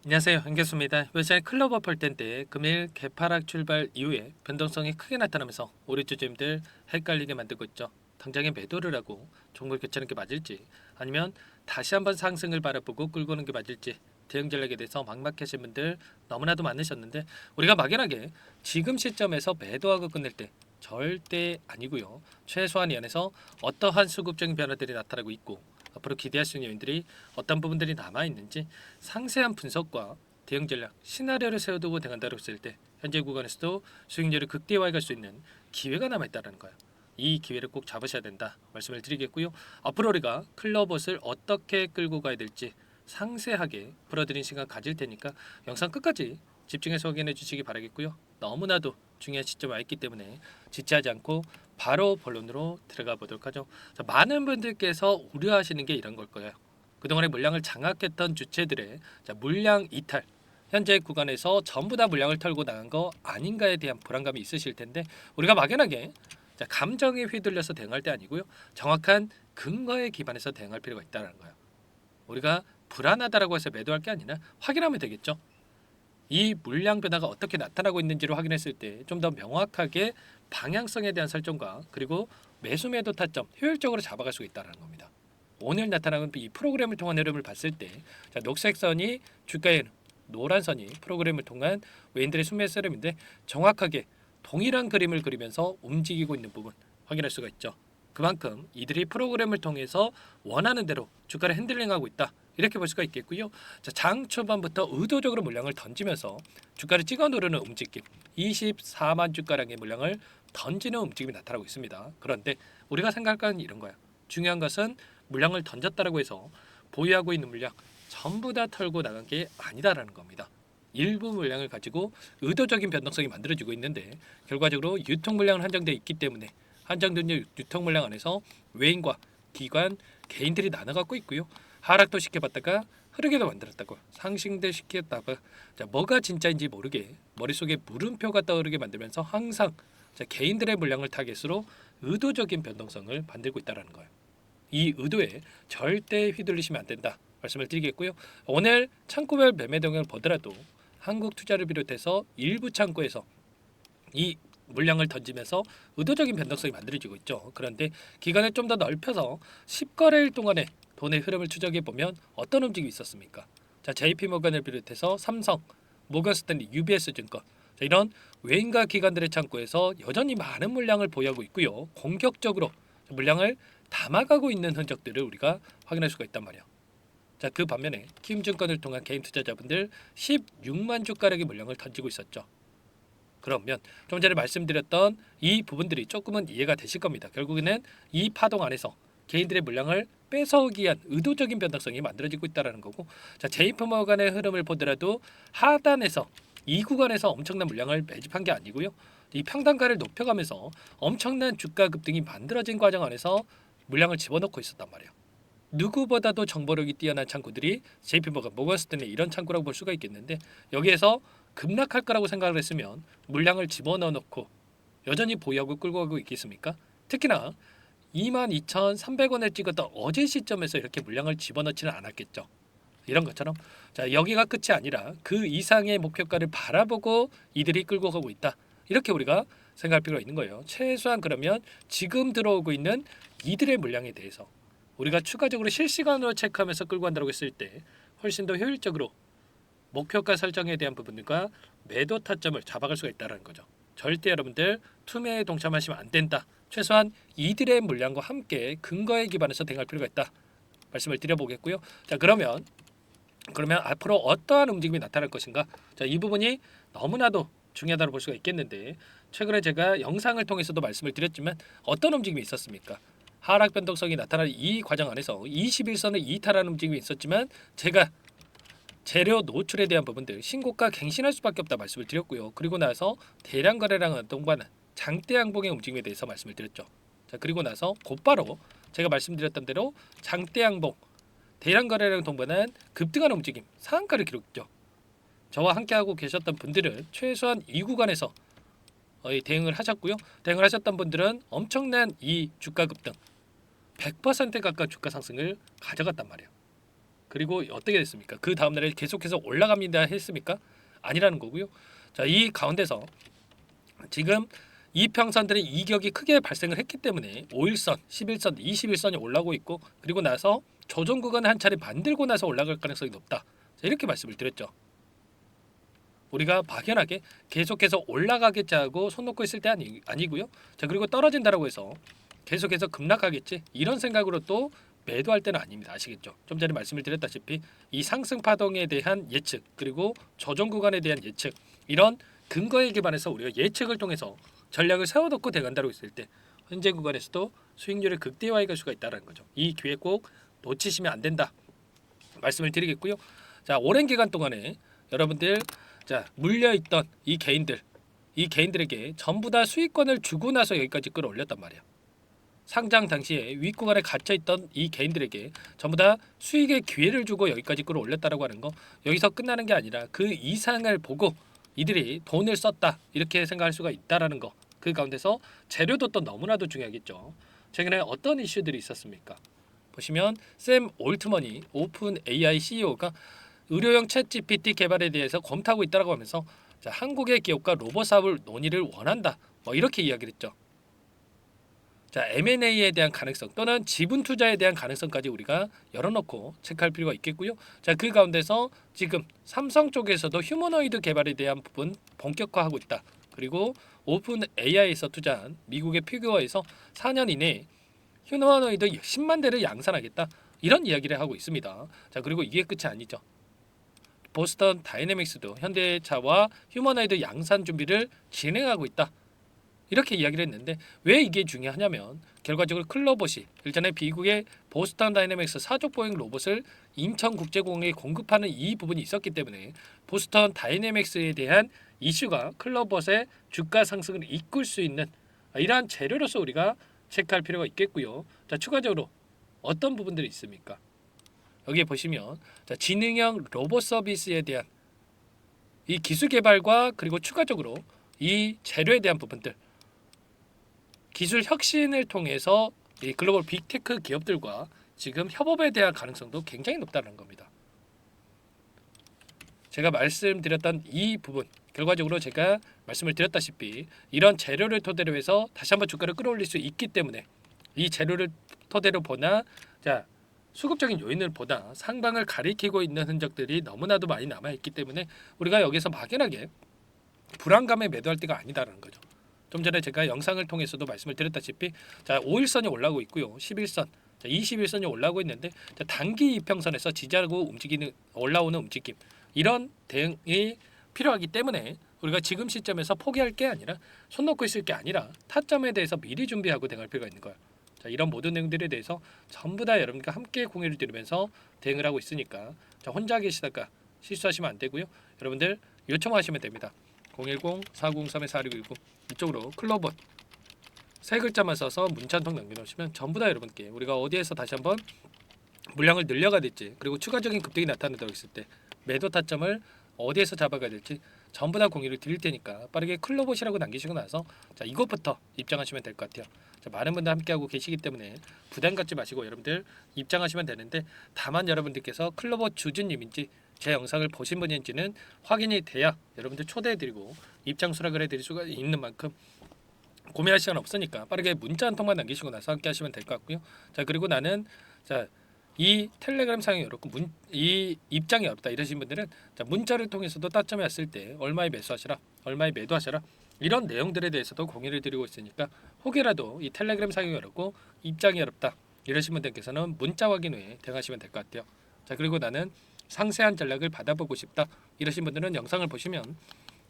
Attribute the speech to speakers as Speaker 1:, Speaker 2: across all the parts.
Speaker 1: 안녕하세요. 한교수입니다. 이번 시간에 클로버 펄텐 때 금일 개파락 출발 이후에 변동성이 크게 나타나면서 우리 주주님들 헷갈리게 만들고 있죠. 당장에 매도를 하고 종목을 교체하는 게 맞을지 아니면 다시 한번 상승을 바라보고 끌고 오는 게 맞을지 대응 전략에 대해서 막막하신 분들 너무나도 많으셨는데 우리가 막연하게 지금 시점에서 매도하고 끝낼 때 절대 아니고요. 최소한 이 안에서 어떠한 수급적인 변화들이 나타나고 있고 앞으로 기대할 수 있는 요인들이 어떤 부분들이 남아 있는지 상세한 분석과 대응 전략, 시나리오를 세워두고 대응한다고 했을 때 현재 구간에서도 수익률을 극대화해 갈 수 있는 기회가 남아 있다는 거예요. 이 기회를 꼭 잡으셔야 된다 말씀을 드리겠고요. 앞으로 우리가 클럽옷을 어떻게 끌고 가야 될지 상세하게 풀어드린 시간 가질 테니까 영상 끝까지 집중해서 확인해 주시기 바라겠고요. 너무나도 중요한 시점에 와 있기 때문에 지체하지 않고 바로 본론으로 들어가 보도록 하죠. 자, 많은 분들께서 우려하시는 게 이런 걸 거예요. 그동안에 물량을 장악했던 주체들의 물량 이탈, 현재 구간에서 전부 다 물량을 털고 나간 거 아닌가에 대한 불안감이 있으실 텐데 우리가 막연하게 감정에 휘둘려서 대응할 때 아니고요. 정확한 근거에 기반해서 대응할 필요가 있다는 거예요. 우리가 불안하다라고 해서 매도할 게 아니라 확인하면 되겠죠. 이 물량 변화가 어떻게 나타나고 있는지를 확인했을 때 좀 더 명확하게 방향성에 대한 설정과 그리고 매수 매도 타점 효율적으로 잡아갈 수 있다는 겁니다. 오늘 나타나는 이 프로그램을 통한 흐름을 봤을 때 녹색 선이 주가의 노란 선이 프로그램을 통한 외인들의 순매수 흐름인데 정확하게 동일한 그림을 그리면서 움직이고 있는 부분 확인할 수가 있죠. 그만큼 이들이 프로그램을 통해서 원하는 대로 주가를 핸들링하고 있다. 이렇게 볼 수가 있겠고요. 자, 장 초반부터 의도적으로 물량을 던지면서 주가를 찍어 누르는 움직임, 24만 주가량의 물량을 던지는 움직임이 나타나고 있습니다. 그런데 우리가 생각하는 이런 거야. 중요한 것은 물량을 던졌다라고 해서 보유하고 있는 물량 전부 다 털고 나간 게 아니다라는 겁니다. 일부 물량을 가지고 의도적인 변동성이 만들어지고 있는데 결과적으로 유통 물량은 한정되어 있기 때문에 한정된 유통 물량 안에서 외인과 기관, 개인들이 나눠 갖고 있고요. 하락도 시켜봤다가 흐르게도 만들었다고 상승도 시켰다가 뭐가 진짜인지 모르게 머릿속에 물음표가 떠오르게 만들면서 항상 개인들의 물량을 타겟으로 의도적인 변동성을 만들고 있다는 거예요. 이 의도에 절대 휘둘리시면 안 된다 말씀을 드리겠고요. 오늘 창구별 매매 동향을 보더라도 한국투자를 비롯해서 일부 창구에서 이 물량을 던지면서 의도적인 변동성이 만들어지고 있죠. 그런데 기간을 좀 더 넓혀서 10거래일 동안의 돈의 흐름을 추적해 보면 어떤 움직임이 있었습니까? 자, JP모건을 비롯해서 삼성, 모건스탠리, UBS 증권 이런 외인과 기관들의 창구에서 여전히 많은 물량을 보유하고 있고요. 공격적으로 물량을 담아가고 있는 흔적들을 우리가 확인할 수가 있단 말이에요. 자, 그 반면에 키움증권을 통한 개인 투자자분들 16만 주가량의 물량을 던지고 있었죠. 그러면 좀 전에 말씀드렸던 이 부분들이 조금은 이해가 되실 겁니다. 결국에는 이 파동 안에서 개인들의 물량을 뺏어오기 위한 의도적인 변동성이 만들어지고 있다는 거고, 자, JP모건의 흐름을 보더라도 하단에서 이 구간에서 엄청난 물량을 매집한 게 아니고요. 이 평단가를 높여가면서 엄청난 주가 급등이 만들어진 과정 안에서 물량을 집어넣고 있었단 말이에요. 누구보다도 정보력이 뛰어난 창구들이 JP모건, 모건스탠리 이런 창구라고 볼 수가 있겠는데 여기에서 급락할 거라고 생각을 했으면 물량을 집어넣어 놓고 여전히 보유하고 끌고 가고 있겠습니까? 특히나 22,300원에 찍었던 어제 시점에서 이렇게 물량을 집어넣지는 않았겠죠. 이런 것처럼 자, 여기가 끝이 아니라 그 이상의 목표가를 바라보고 이들이 끌고 가고 있다. 이렇게 우리가 생각할 필요가 있는 거예요. 최소한 그러면 지금 들어오고 있는 이들의 물량에 대해서 우리가 추가적으로 실시간으로 체크하면서 끌고 간다고 했을 때 훨씬 더 효율적으로 목표가 설정에 대한 부분과 매도 타점을 잡아갈 수가 있다는 거죠. 절대 여러분들 투매에 동참하시면 안 된다. 최소한 이들의 물량과 함께 근거에 기반해서 대응할 필요가 있다. 말씀을 드려보겠고요. 자, 그러면 앞으로 어떠한 움직임이 나타날 것인가? 자, 이 부분이 너무나도 중요하다고 볼 수가 있겠는데 최근에 제가 영상을 통해서도 말씀을 드렸지만 어떤 움직임이 있었습니까? 하락 변동성이 나타날 이 과정 안에서 21선을 이탈하는 움직임이 있었지만 제가 재료 노출에 대한 부분들 신고가 갱신할 수밖에 없다 말씀을 드렸고요. 그리고 나서 대량 거래량은 동반한 장대 양봉의 움직임에 대해서 말씀을 드렸죠. 자, 그리고 나서 곧바로 제가 말씀드렸던 대로 장대 양봉 대량 거래량 동반한 급등하는 움직임 상한가를 기록했죠. 저와 함께하고 계셨던 분들은 최소한 이 구간에서 대응을 하셨고요. 대응을 하셨던 분들은 엄청난 이 주가 급등 100% 가까운 주가 상승을 가져갔단 말이에요. 그리고 어떻게 됐습니까? 그 다음날에 계속해서 올라갑니다 했습니까? 아니라는 거고요. 자, 이 가운데서 지금 이평선들의 이격이 크게 발생을 했기 때문에 5일선, 11선, 21선이 올라오고 있고, 그리고 나서 조정 구간을 한 차례 만들고 나서 올라갈 가능성이 높다. 자, 이렇게 말씀을 드렸죠. 우리가 막연하게 계속해서 올라가겠지 하고 손 놓고 있을 때 아니고요. 자, 그리고 떨어진다라고 해서 계속해서 급락하겠지 이런 생각으로 또 매도할 때는 아닙니다. 아시겠죠? 좀 전에 말씀을 드렸다시피 이 상승 파동에 대한 예측, 그리고 조정 구간에 대한 예측, 이런 근거에 기반해서 우리가 예측을 통해서 전략을 세워놓고 대간다고 있을 때 현재 구간에서도 수익률을 극대화해 갈 수가 있다는 거죠. 이 기회 꼭 놓치시면 안 된다 말씀을 드리겠고요. 자, 오랜 기간 동안에 여러분들 자 물려있던 이 개인들에게 전부 다 수익권을 주고 나서 여기까지 끌어올렸단 말이야. 상장 당시에 윗구간에 갇혀있던 이 개인들에게 전부 다 수익의 기회를 주고 여기까지 끌어올렸다라고 하는 거, 여기서 끝나는 게 아니라 그 이상을 보고 이들이 돈을 썼다 이렇게 생각할 수가 있다라는 거. 그 가운데서 재료도 또 너무나도 중요하겠죠. 최근에 어떤 이슈들이 있었습니까? 보시면 샘 올트먼이 오픈 AI CEO가 의료용 챗 GPT 개발에 대해서 검토하고 있다고 하면서 자, 한국의 기업과 로봇 사업을 논의를 원한다. 뭐 이렇게 이야기를 했죠. 자, M&A에 대한 가능성 또는 지분 투자에 대한 가능성까지 우리가 열어놓고 체크할 필요가 있겠고요. 자, 그 가운데서 지금 삼성 쪽에서도 휴머노이드 개발에 대한 부분 본격화하고 있다. 그리고 오픈 AI에서 투자한 미국의 피규어에서 4년 이내에 휴머노이드 10만 대를 양산하겠다. 이런 이야기를 하고 있습니다. 자, 그리고 이게 끝이 아니죠. 보스턴 다이내믹스도 현대차와 휴머노이드 양산 준비를 진행하고 있다. 이렇게 이야기를 했는데 왜 이게 중요하냐면 결과적으로 클로봇이 일전에 미국의 보스턴 다이내믹스 사족 보행 로봇을 인천국제공항에 공급하는 이 부분이 있었기 때문에 보스턴 다이내믹스에 대한 이슈가 클로봇의 주가 상승을 이끌 수 있는 이러한 재료로서 우리가 체크할 필요가 있겠고요. 자, 추가적으로 어떤 부분들이 있습니까? 여기에 보시면 자, 지능형 로봇 서비스에 대한 이 기술 개발과 그리고 추가적으로 이 재료에 대한 부분들, 기술 혁신을 통해서 이 글로벌 빅테크 기업들과 지금 협업에 대한 가능성도 굉장히 높다는 겁니다. 제가 말씀드렸던 이 부분, 결과적으로 제가 말씀을 드렸다시피 이런 재료를 토대로 해서 다시 한번 주가를 끌어올릴 수 있기 때문에 이 재료를 토대로 보나 자 수급적인 요인을 보다 상방을 가리키고 있는 흔적들이 너무나도 많이 남아있기 때문에 우리가 여기서 막연하게 불안감에 매도할 때가 아니다라는 거죠. 좀 전에 제가 영상을 통해서도 말씀을 드렸다시피 자 5일선이 올라오고 있고요. 11선, 자 21선이 올라오고 있는데 자, 단기 이평선에서 지지하고 움직이는 올라오는 움직임 이런 대응이 필요하기 때문에 우리가 지금 시점에서 포기할 게 아니라 손 놓고 있을 게 아니라 타점에 대해서 미리 준비하고 대응할 필요가 있는 거예요. 자, 이런 모든 내용들에 대해서 전부 다 여러분과 함께 공유를 드리면서 대응을 하고 있으니까 자, 혼자 계시다가 실수하시면 안 되고요. 여러분들 요청하시면 됩니다. 010-403-4619 이쪽으로 클로봇 세 글자만 써서 문자 한 통 남겨놓으시면 전부 다 여러분께 우리가 어디에서 다시 한번 물량을 늘려가야 될지 그리고 추가적인 급등이 나타나도록 했을 때 매도 타점을 어디에서 잡아가야 될지 전부 다 공유를 드릴 테니까 빠르게 클로봇이라고 남기시고 나서 자 이것부터 입장하시면 될 것 같아요. 자, 많은 분들 함께하고 계시기 때문에 부담 갖지 마시고 여러분들 입장하시면 되는데 다만 여러분들께서 클로봇 주주님인지 제 영상을 보신 분인지는 확인이 돼야 여러분들 초대해드리고 입장 수락을 해드릴 수가 있는 만큼 고민할 시간 없으니까 빠르게 문자 한 통만 남기시고 나서 함께 하시면 될 것 같고요. 자 그리고 나는 자 이 텔레그램 상황이 어렵고 이 입장이 어렵다 이러신 분들은 자 문자를 통해서도 따점에 왔을 때 얼마에 매수하시라 얼마에 매도하시라 이런 내용들에 대해서도 공유를 드리고 있으니까 혹여라도 이 텔레그램 상황이 어렵고 입장이 어렵다 이러신 분들께서는 문자 확인 후에 대응하시면 될 것 같아요. 자 그리고 나는 상세한 전략을 받아보고 싶다 이러신 분들은 영상을 보시면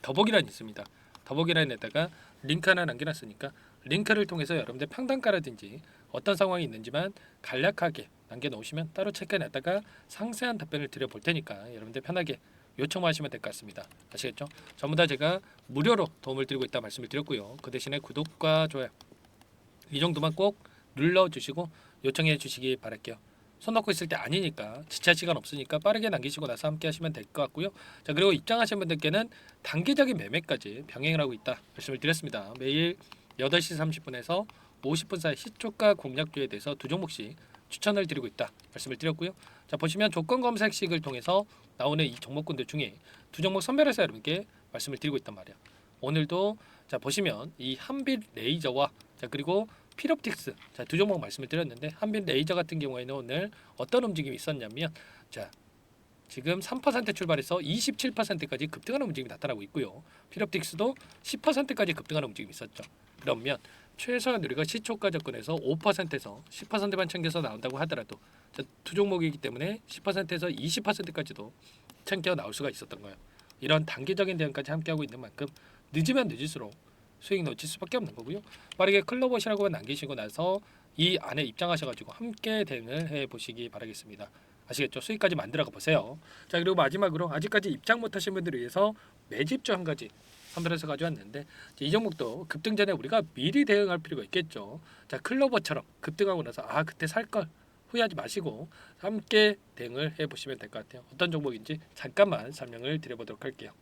Speaker 1: 더보기란이 있습니다. 더보기란에다가 링크 하나 남겨놨으니까 링크를 통해서 여러분들 평단가라든지 어떤 상황이 있는지만 간략하게 남겨놓으시면 따로 체크해놨다가 상세한 답변을 드려볼 테니까 여러분들 편하게 요청만 하시면 될 것 같습니다. 아시겠죠? 전부 다 제가 무료로 도움을 드리고 있다 말씀을 드렸고요. 그 대신에 구독과 좋아요 이 정도만 꼭 눌러주시고 요청해 주시기 바랄게요. 손 놓고 있을 때 아니니까 지체할 시간 없으니까 빠르게 남기시고 나서 함께 하시면 될 것 같고요. 자 그리고 입장하신 분들께는 단기적인 매매까지 병행을 하고 있다 말씀을 드렸습니다. 매일 8시 30분에서 50분 사이 시초가 공략주에 대해서 두 종목씩 추천을 드리고 있다 말씀을 드렸고요. 자 보시면 조건 검색식을 통해서 나오는 이 종목군들 중에 두 종목 선별해서 여러분께 말씀을 드리고 있단 말이야. 오늘도 자 보시면 이 한빛 레이저와 자 그리고 필옵틱스 자 두 종목 말씀을 드렸는데 한빛 레이저 같은 경우에는 오늘 어떤 움직임이 있었냐면 자 지금 3% 출발해서 27%까지 급등하는 움직임이 나타나고 있고요. 필옵틱스도 10%까지 급등하는 움직임이 있었죠. 그러면 최소한 우리가 시초가 접근해서 5%에서 10%만 챙겨서 나온다고 하더라도 두 종목이기 때문에 10%에서 20%까지도 챙겨 나올 수가 있었던 거예요. 이런 단기적인 대응까지 함께하고 있는 만큼 늦으면 늦을수록 수익 놓칠 수밖에 없는 거고요. 빠르게 클로버시라고만 남기시고 나서 이 안에 입장하셔가지고 함께 대응을 해보시기 바라겠습니다. 아시겠죠? 수익까지 만들어가 보세요. 자 그리고 마지막으로 아직까지 입장 못하신 분들을 위해서 매집주 한 가지 선별해서 가져왔는데 이 종목도 급등 전에 우리가 미리 대응할 필요가 있겠죠. 자 클로버처럼 급등하고 나서 아 그때 살 걸 후회하지 마시고 함께 대응을 해보시면 될 것 같아요. 어떤 종목인지 잠깐만 설명을 드려보도록 할게요.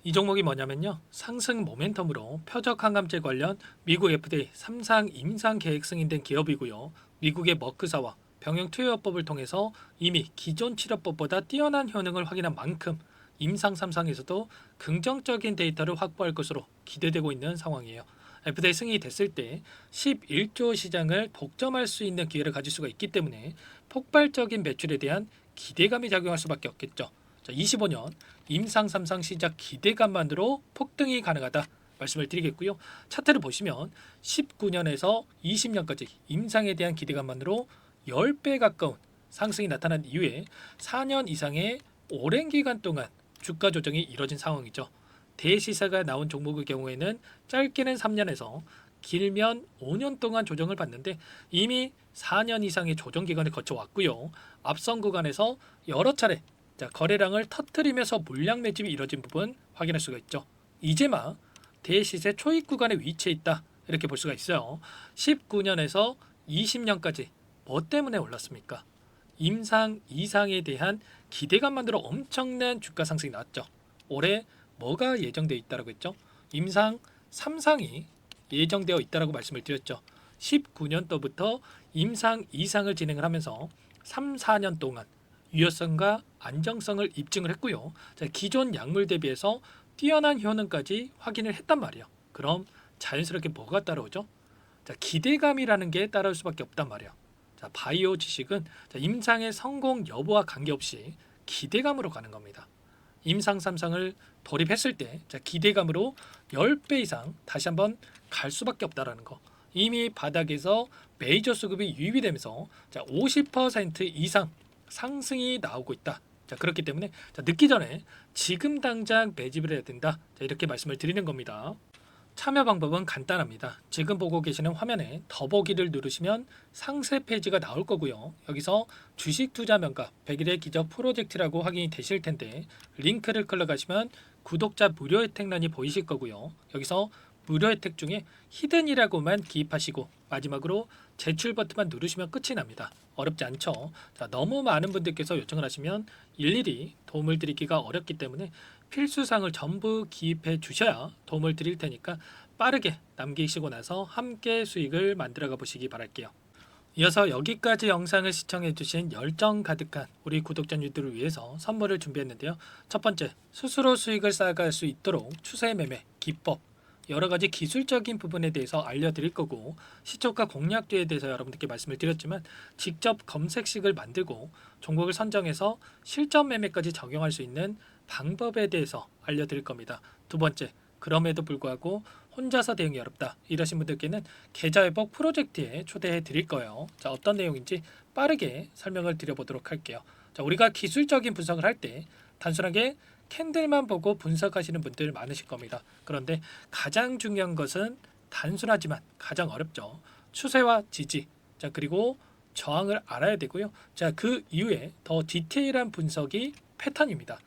Speaker 1: 이 종목이 뭐냐면요. 상승 모멘텀으로 표적 항암제 관련 미국 FDA 3상 임상 계획 승인된 기업이고요. 미국의 머크사와 병용 투여법을 통해서 이미 기존 치료법보다 뛰어난 효능을 확인한 만큼 임상 3상에서도 긍정적인 데이터를 확보할 것으로 기대되고 있는 상황이에요. FDA 승인이 됐을 때 11조 시장을 독점할 수 있는 기회를 가질 수가 있기 때문에 폭발적인 매출에 대한 기대감이 작용할 수밖에 없겠죠. 자, 25년 임상 3상 시작 기대감만으로 폭등이 가능하다 말씀을 드리겠고요. 차트를 보시면 19년에서 20년까지 임상에 대한 기대감만으로 10배 가까운 상승이 나타난 이후에 4년 이상의 오랜 기간 동안 주가 조정이 이뤄진 상황이죠. 대시세가 나온 종목의 경우에는 짧게는 3년에서 길면 5년 동안 조정을 받는데 이미 4년 이상의 조정 기간을 거쳐왔고요. 앞선 구간에서 여러 차례 거래량을 터뜨리면서 물량 매집이 이뤄진 부분 확인할 수가 있죠. 이제 막 대시세 초입 구간에 위치해 있다 이렇게 볼 수가 있어요. 19년에서 20년까지 뭐 때문에 올랐습니까? 임상 이상에 대한 기대감만으로 엄청난 주가 상승이 나왔죠. 올해 뭐가 예정되어 있다고 했죠? 임상 3상이 예정되어 있다고 말씀을 드렸죠. 19년도부터 임상 이상을 진행을 하면서 3, 4년 동안 유효성과 안정성을 입증을 했고요. 자, 기존 약물 대비해서 뛰어난 효능까지 확인을 했단 말이에요. 그럼 자연스럽게 뭐가 따라오죠? 자, 기대감이라는 게 따라올 수밖에 없단 말이에요. 자, 바이오 지식은 임상의 성공 여부와 관계없이 기대감으로 가는 겁니다. 임상 3상을 돌입했을 때 기대감으로 10배 이상 다시 한번 갈 수밖에 없다라는 거. 이미 바닥에서 메이저 수급이 유입이 되면서 50% 이상 상승이 나오고 있다. 자, 그렇기 때문에 늦기 전에 지금 당장 매집을 해야 된다. 자, 이렇게 말씀을 드리는 겁니다. 참여 방법은 간단합니다. 지금 보고 계시는 화면에 더보기를 누르시면 상세 페이지가 나올 거고요. 여기서 주식 투자 명가 100일의 기적 프로젝트라고 확인이 되실 텐데 링크를 클릭하시면 구독자 무료 혜택란이 보이실 거고요. 여기서 무료 혜택 중에 히든이라고만 기입하시고 마지막으로 제출 버튼만 누르시면 끝이 납니다. 어렵지 않죠? 자, 너무 많은 분들께서 요청을 하시면 일일이 도움을 드리기가 어렵기 때문에 필수사항을 전부 기입해 주셔야 도움을 드릴 테니까 빠르게 남기시고 나서 함께 수익을 만들어가 보시기 바랄게요. 이어서 여기까지 영상을 시청해 주신 열정 가득한 우리 구독자님들을 위해서 선물을 준비했는데요. 첫 번째, 스스로 수익을 쌓아갈 수 있도록 추세 매매 기법 여러가지 기술적인 부분에 대해서 알려드릴 거고 시초가 공략주에 대해서 여러분들께 말씀을 드렸지만 직접 검색식을 만들고 종목을 선정해서 실전 매매까지 적용할 수 있는 방법에 대해서 알려드릴 겁니다. 두 번째, 그럼에도 불구하고 혼자서 대응이 어렵다 이러신 분들께는 계좌회복 프로젝트에 초대해 드릴 거예요. 자, 어떤 내용인지 빠르게 설명을 드려보도록 할게요. 자, 우리가 기술적인 분석을 할 때 단순하게 캔들만 보고 분석하시는 분들 많으실 겁니다. 그런데 가장 중요한 것은 단순하지만 가장 어렵죠. 추세와 지지, 자 그리고 저항을 알아야 되고요. 자, 그 이후에 더 디테일한 분석이 패턴입니다.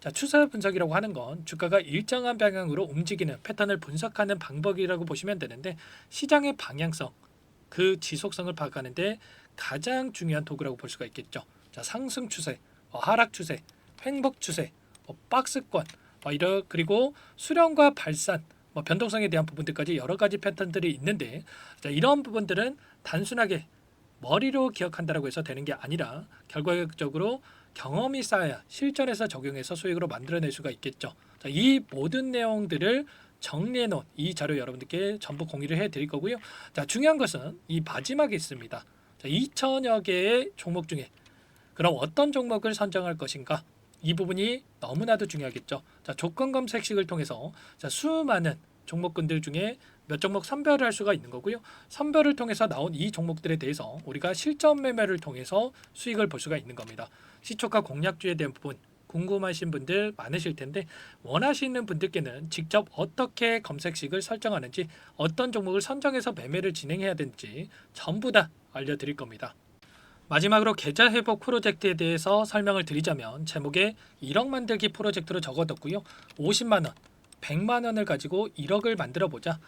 Speaker 1: 자, 추세 분석이라고 하는 건 주가가 일정한 방향으로 움직이는 패턴을 분석하는 방법이라고 보시면 되는데 시장의 방향성, 그 지속성을 파악하는데 가장 중요한 도구라고 볼 수가 있겠죠. 자, 상승 추세, 하락 추세, 횡복 추세, 박스권, 그리고 수렴과 발산, 변동성에 대한 부분들까지 여러 가지 패턴들이 있는데 자, 이런 부분들은 단순하게 머리로 기억한다라고 해서 되는 게 아니라 결과적으로 경험이 쌓아야 실전에서 적용해서 수익으로 만들어낼 수가 있겠죠. 자, 이 모든 내용들을 정리해 놓은 이 자료 여러분들께 전부 공유를 해 드릴 거고요. 자, 중요한 것은 이 마지막에 있습니다. 자, 2천여 개의 종목 중에 그럼 어떤 종목을 선정할 것인가? 이 부분이 너무나도 중요하겠죠. 자, 조건 검색식을 통해서 자, 수많은 종목군들 중에 몇 종목 선별을 할 수가 있는 거고요. 선별을 통해서 나온 이 종목들에 대해서 우리가 실전 매매를 통해서 수익을 볼 수가 있는 겁니다. 시초가 공략주에 대한 부분 궁금하신 분들 많으실 텐데 원하시는 분들께는 직접 어떻게 검색식을 설정하는지 어떤 종목을 선정해서 매매를 진행해야 되는지 전부 다 알려드릴 겁니다. 마지막으로 계좌 회복 프로젝트에 대해서 설명을 드리자면 제목에 1억 만들기 프로젝트로 적어뒀고요. 50만 원, 100만 원을 가지고 1억을 만들어 보자.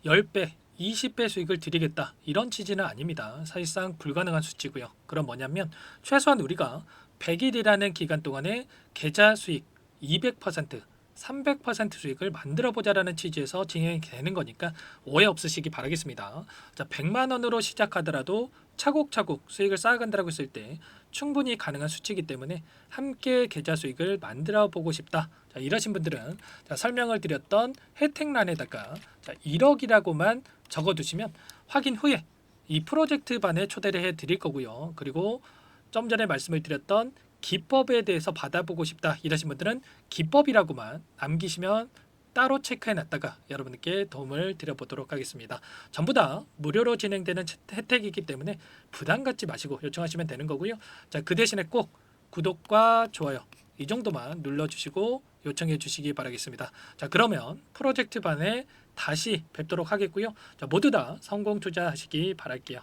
Speaker 1: 10배, 20배 수익을 드리겠다. 이런 취지는 아닙니다. 사실상 불가능한 수치고요. 그럼 뭐냐면 최소한 우리가 100일이라는 기간 동안에 계좌 수익 200%, 300% 수익을 만들어 보자라는 취지에서 진행이 되는 거니까 오해 없으시기 바라겠습니다. 자, 100만 원으로 시작하더라도 차곡차곡 수익을 쌓아간다고 했을 때 충분히 가능한 수치이기 때문에 함께 계좌 수익을 만들어 보고 싶다. 자, 이러신 분들은 자, 설명을 드렸던 혜택란에다가 자, 1억이라고만 적어두시면 확인 후에 이 프로젝트 반에 초대를 해 드릴 거고요. 그리고 좀 전에 말씀을 드렸던 기법에 대해서 받아보고 싶다 이러신 분들은 기법이라고만 남기시면 따로 체크해 놨다가 여러분께 도움을 드려보도록 하겠습니다. 전부 다 무료로 진행되는 혜택이기 때문에 부담 갖지 마시고 요청하시면 되는 거고요. 자, 그 대신에 꼭 구독과 좋아요 이 정도만 눌러주시고 요청해 주시기 바라겠습니다. 자, 그러면 프로젝트 반에 다시 뵙도록 하겠고요. 자, 모두 다 성공 투자하시기 바랄게요.